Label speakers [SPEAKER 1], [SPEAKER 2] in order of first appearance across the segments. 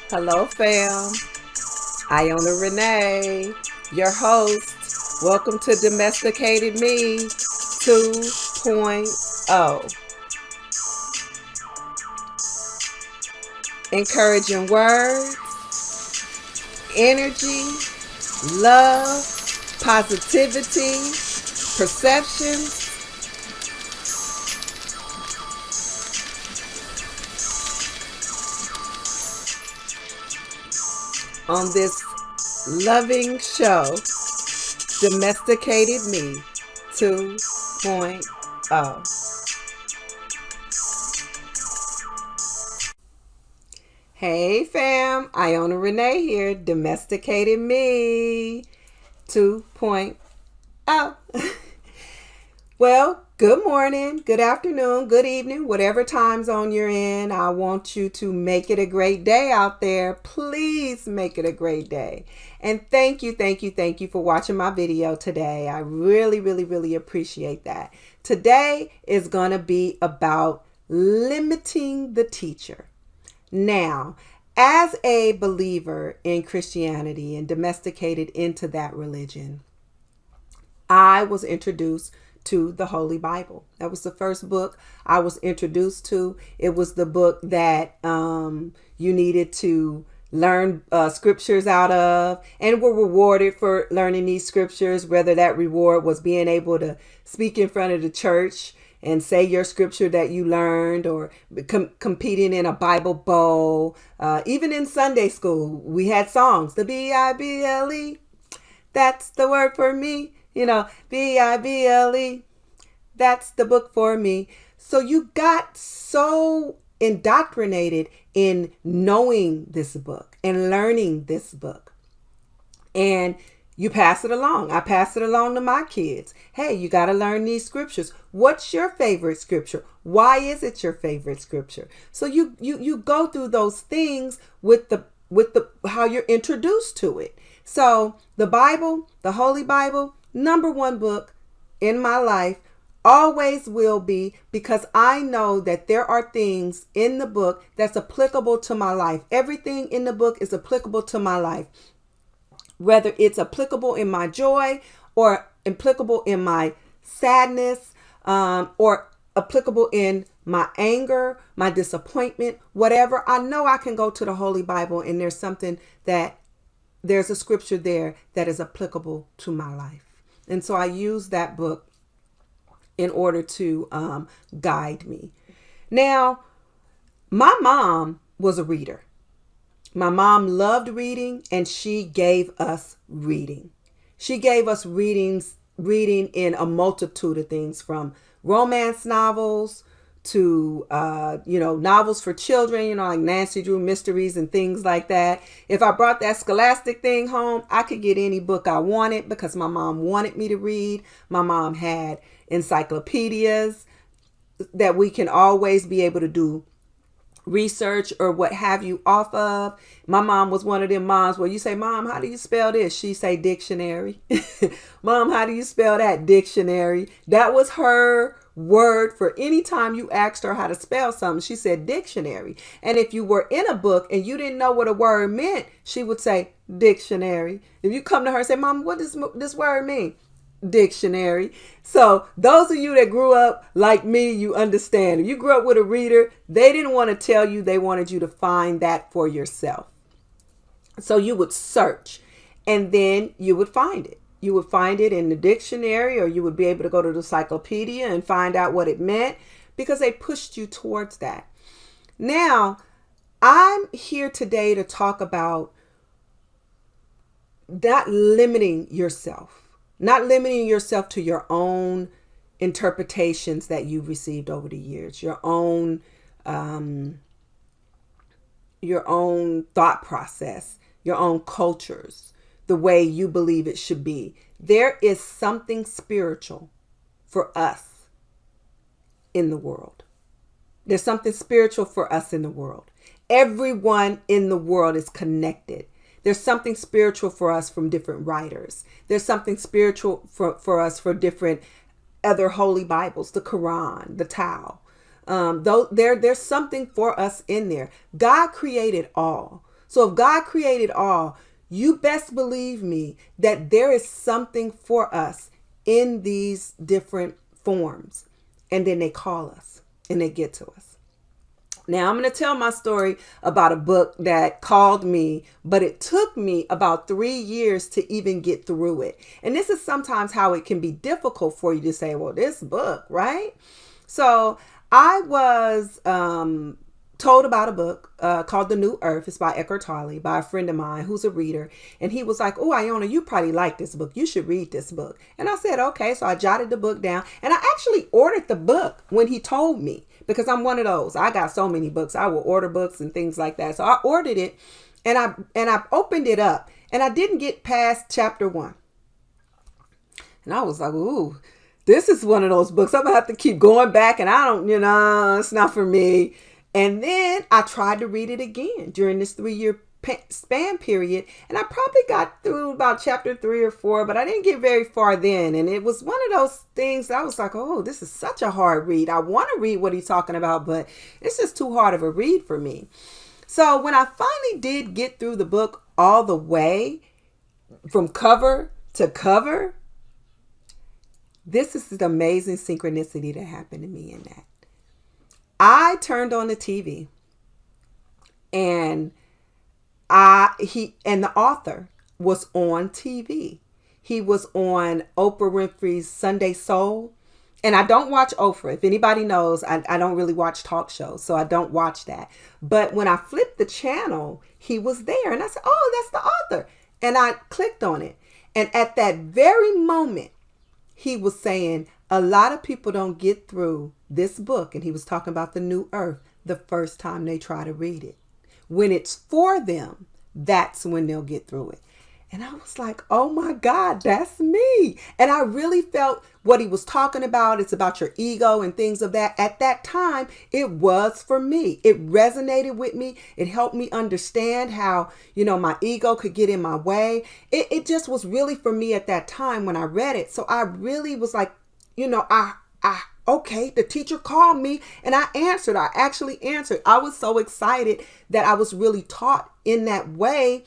[SPEAKER 1] Hello, fam. Iona Renee, your host. Welcome to Domesticated Me 2.0. Encouraging words, energy, love, positivity, perceptions. On this loving show, Domesticated Me 2.0. Hey fam, Iona Renee here, Domesticated Me 2.0. Well, good morning, good afternoon, good evening, whatever time zone you're in. I want you to make it a great day out there. Please make it a great day. And thank you for watching my video today. I really appreciate that. Today is going to be about limiting the teacher. Now, as a believer in Christianity and domesticated into that religion, I was introduced to the Holy Bible. That was the first book I was introduced to. It was the book that you needed to learn scriptures out of and were rewarded for learning these scriptures, whether that reward was being able to speak in front of the church and say your scripture that you learned, or competing in a Bible bowl. Even in Sunday school, we had songs, the Bible, that's the word for me. Bible, that's the book for me. So you got so indoctrinated in knowing this book and learning this book. And you pass it along. I pass it along to my kids. Hey, you got to learn these scriptures. What's your favorite scripture? Why is it your favorite scripture? So you go through those things with the how you're introduced to it. So the Bible, the Holy Bible, number one book in my life, always will be, because I know that there are things in the book that's applicable to my life. Everything in the book is applicable to my life. Whether it's applicable in my joy or applicable in my sadness, or applicable in my anger, my disappointment, whatever, I know I can go to the Holy Bible and there's a scripture there that is applicable to my life. And so I use that book in order to guide me. Now, my mom was a reader. My mom loved reading, and she gave us reading. She gave us reading in a multitude of things, from romance novels to, novels for children, like Nancy Drew mysteries and things like that. If I brought that Scholastic thing home, I could get any book I wanted because my mom wanted me to read. My mom had encyclopedias that we can always be able to do research or what have you off of. My mom was one of them moms where you say, Mom, how do you spell this? She say dictionary. Mom, how do you spell that? Dictionary. That was her word for any time you asked her how to spell something. She said dictionary. And if you were in a book and you didn't know what a word meant, she would say dictionary. If you come to her and say, Mom, what does this word mean? Dictionary. So those of you that grew up like me, you understand. If you grew up with a reader, they didn't want to tell you, they wanted you to find that for yourself. So you would search and then you would find it. You would find it in the dictionary, or you would be able to go to the encyclopedia and find out what it meant, because they pushed you towards that. Now, I'm here today to talk about not limiting yourself. Not limiting yourself to your own interpretations that you've received over the years, your own thought process, your own cultures, the way you believe it should be. There is something spiritual for us in the world. There's something spiritual for us in the world. Everyone in the world is connected. There's something spiritual for us from different writers. There's something spiritual for us for different other holy Bibles, the Quran, the Tao, Though there's something for us in there. God created all. So if God created all, you best believe me that there is something for us in these different forms. And then they call us and they get to us. Now, I'm going to tell my story about a book that called me, but it took me about 3 years to even get through it. And this is sometimes how it can be difficult for you to say, well, this book, right? So I was told about a book called The New Earth. It's by Eckhart Tolle, by a friend of mine who's a reader. And he was like, oh, Iona, you probably like this book. You should read this book. And I said, okay. So I jotted the book down. And I actually ordered the book when he told me, because I'm one of those. I got so many books. I will order books and things like that. So I ordered it and I opened it up and I didn't get past chapter 1. And I was like, ooh, this is one of those books. I'm going to have to keep going back and I don't, it's not for me. And then I tried to read it again during this 3-year span period. And I probably got through about chapter 3 or 4, but I didn't get very far then. And it was one of those things that I was like, oh, this is such a hard read. I want to read what he's talking about, but it's just too hard of a read for me. So when I finally did get through the book all the way from cover to cover, this is the amazing synchronicity that happened to me in that. I turned on the TV and the author was on TV. He was on Oprah Winfrey's Sunday Soul. And I don't watch Oprah. If anybody knows, I don't really watch talk shows, so I don't watch that. But when I flipped the channel, he was there. And I said, oh, that's the author. And I clicked on it. And at that very moment, he was saying, a lot of people don't get through this book. And he was talking about the New Earth the first time they try to read it. When it's for them, that's when they'll get through it. And I was like, oh my God, that's me. And I really felt what he was talking about. It's about your ego and things of that. At that time, it was for me. It resonated with me. It helped me understand how, my ego could get in my way. It just was really for me at that time when I read it. So I really was like, okay, the teacher called me and I answered. I actually answered. I was so excited that I was really taught in that way,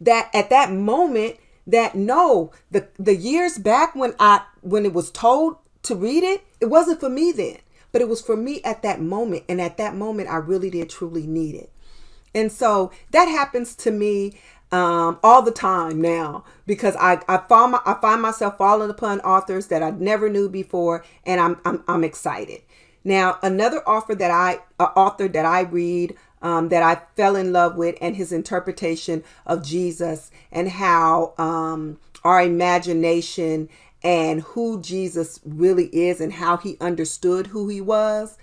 [SPEAKER 1] that at that moment, that no, the years back when it was told to read it, it wasn't for me then, but it was for me at that moment. And at that moment, I really did truly need it. And so that happens to me all the time now, because I find myself falling upon authors that I never knew before, and I'm excited. Now, another author that I read, that I fell in love with, and his interpretation of Jesus and how our imagination and who Jesus really is and how he understood who he was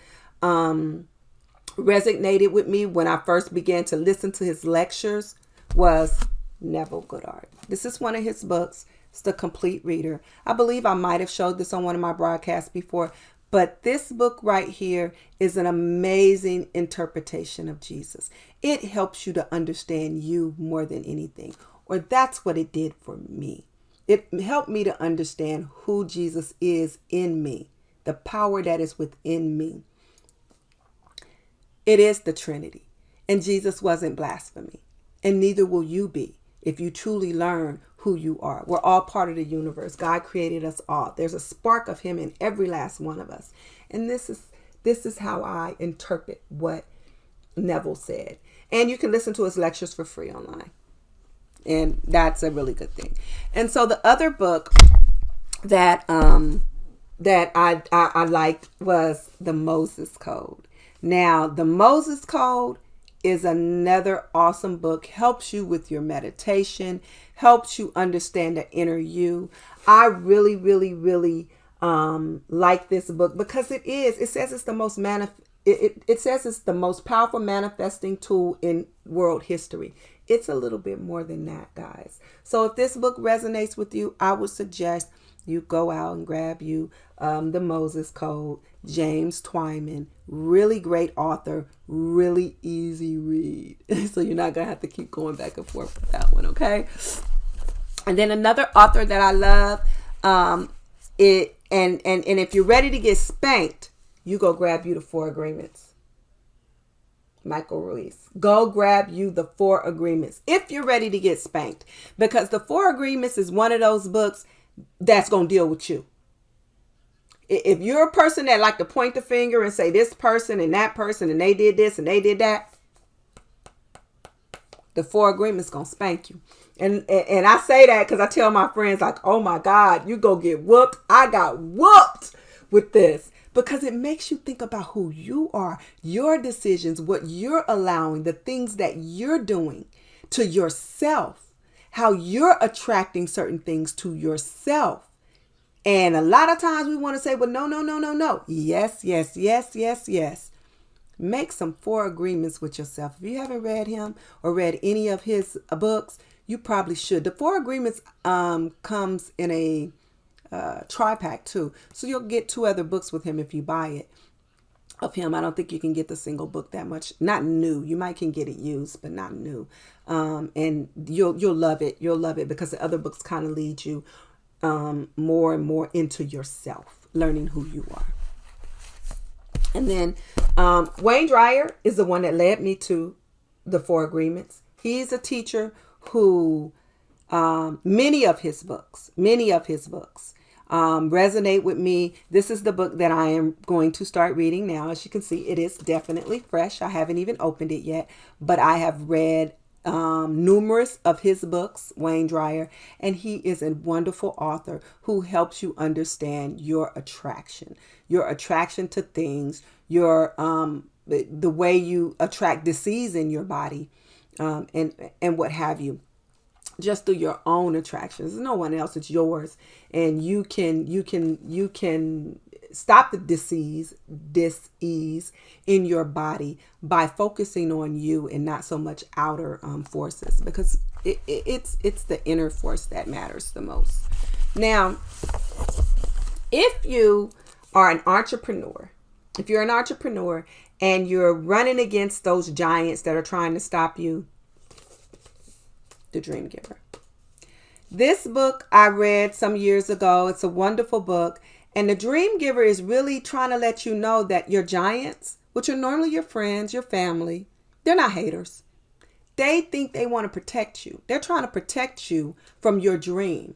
[SPEAKER 1] resonated with me when I first began to listen to his lectures, was Neville Goddard. This is one of his books. It's The Complete Reader. I believe I might have showed this on one of my broadcasts before, but this book right here is an amazing interpretation of Jesus. It helps you to understand you more than anything, or that's what it did for me. It helped me to understand who Jesus is in me, the power that is within me. It is the Trinity, and Jesus wasn't blasphemy, and neither will you be if you truly learn who you are. We're all part of the universe. God created us all. There's a spark of him in every last one of us. And this is how I interpret what Neville said. And you can listen to his lectures for free online. And that's a really good thing. And so the other book that I liked was The Moses Code. Now, The Moses Code is another awesome book. Helps you with your meditation, helps you understand the inner you. I really, really, really like this book because it says it's the most it says it's the most powerful manifesting tool in world history. It's a little bit more than that, guys. So if this book resonates with you, I would suggest you go out and grab you The Moses Code, James Twyman. Really great author, really easy read. So you're not going to have to keep going back and forth with that one, okay? And then another author that I love, and if you're ready to get spanked, you go grab you the 4 Agreements. Michael Ruiz. Go grab you the 4 Agreements if you're ready to get spanked. Because the 4 Agreements is one of those books that's going to deal with you. If you're a person that like to point the finger and say this person and that person and they did this and they did that, the 4 Agreements going to spank you. And I say that because I tell my friends like, oh my God, you go get whooped. I got whooped with this. Because it makes you think about who you are, your decisions, what you're allowing, the things that you're doing to yourself, how you're attracting certain things to yourself. And a lot of times we want to say, well, no. Yes. Make some 4 Agreements with yourself. If you haven't read him or read any of his books, you probably should. The 4 Agreements comes in a tri-pack too. So you'll get 2 other books with him if you buy it of him. I don't think you can get the single book that much. Not new. You might can get it used, but not new. And you'll love it. You'll love it because the other books kind of lead you more and more into yourself, learning who you are. And then Wayne Dyer is the one that led me to the 4 Agreements. He's a teacher who many of his books resonate with me. This is the book that I am going to start reading now. As you can see, it is definitely fresh. I haven't even opened it yet, but I have read numerous of his books, Wayne Dyer, and he is a wonderful author who helps you understand your attraction to things, your the way you attract disease in your body, and what have you. Just through your own attractions. There's no one else. It's yours. And you can stop the dis-ease in your body by focusing on you and not so much outer forces, because it's the inner force that matters the most. Now, if you are an entrepreneur, and you're running against those giants that are trying to stop you, The Dream Giver. This book I read some years ago. It's a wonderful book. And The Dream Giver is really trying to let you know that your giants, which are normally your friends, your family, they're not haters. They think they want to protect you. They're trying to protect you from your dream.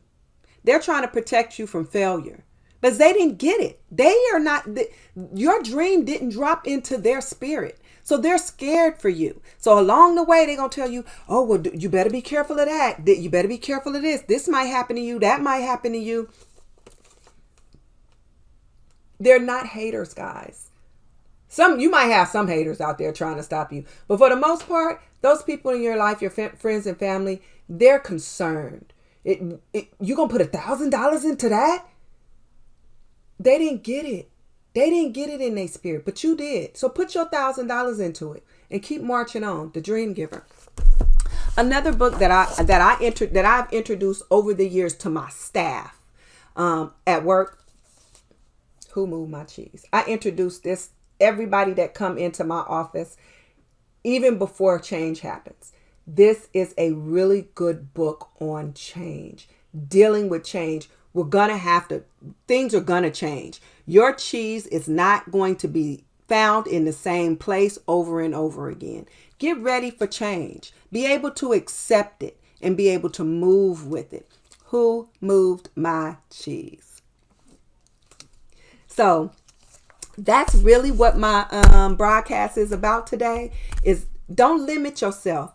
[SPEAKER 1] They're trying to protect you from failure. But they didn't get it. They are not, your dream didn't drop into their spirit. So they're scared for you. So along the way, they're going to tell you, oh, well, you better be careful of that. You better be careful of this. This might happen to you. That might happen to you. They're not haters, guys. You might have some haters out there trying to stop you. But for the most part, those people in your life, your friends and family, they're concerned. You going to put $1,000 into that? They didn't get it. They didn't get it in their spirit, but you did. So put your $1,000 into it and keep marching on. The Dream Giver. Another book that I've introduced over the years to my staff at work. Who Moved My Cheese? I introduced this everybody that come into my office, even before change happens. This is a really good book on change, dealing with change. Things are going to change. Your cheese is not going to be found in the same place over and over again. Get ready for change. Be able to accept it and be able to move with it. Who Moved My Cheese? So that's really what my broadcast is about today, is don't limit yourself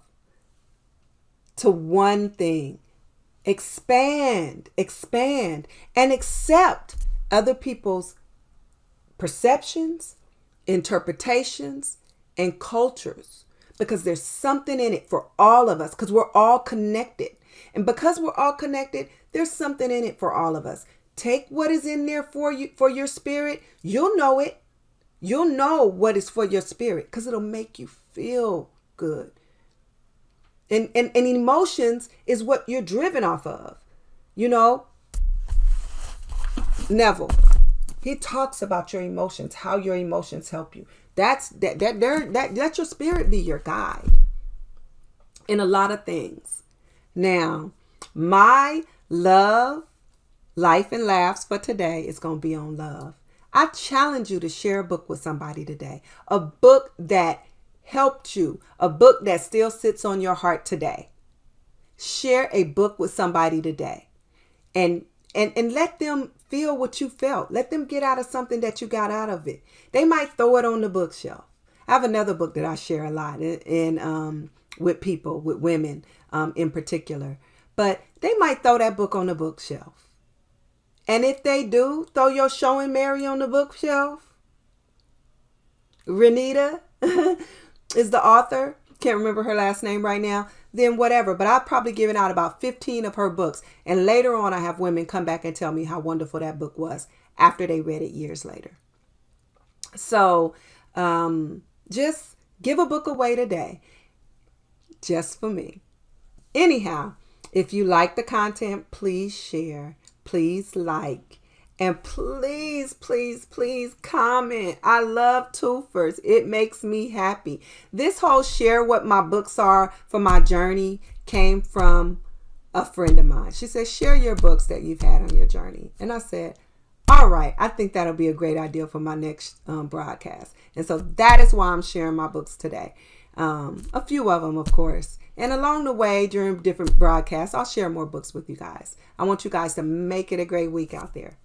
[SPEAKER 1] to one thing. Expand, and accept other people's perceptions, interpretations, and cultures, because there's something in it for all of us, because we're all connected. And because we're all connected, there's something in it for all of us. Take what is in there for you, for your spirit. You'll know it. You'll know what is for your spirit, because it'll make you feel good. And emotions is what you're driven off of. You know, Neville, he talks about your emotions, how your emotions help you. Let your spirit be your guide in a lot of things. Now, my love, life, and laughs for today is going to be on love. I challenge you to share a book with somebody today. A book that helped you. A book that still sits on your heart today. Share a book with somebody today. And let them feel what you felt. Let them get out of something that you got out of it. They might throw it on the bookshelf. I have another book that I share a lot in with people, with women in particular. But they might throw that book on the bookshelf. And if they do, throw your Show and Mary on the bookshelf. Renita is the author. Can't remember her last name right now. Then whatever. But I've probably given out about 15 of her books. And later on, I have women come back and tell me how wonderful that book was after they read it years later. So just give a book away today. Just for me. Anyhow, if you like the content, please share. Please like. And please, please, please comment. I love twofers. It makes me happy. This whole share what my books are for my journey came from a friend of mine. She said, share your books that you've had on your journey. And I said, all right, I think that'll be a great idea for my next broadcast. And so that is why I'm sharing my books today. A few of them, of course. And along the way, during different broadcasts, I'll share more books with you guys. I want you guys to make it a great week out there.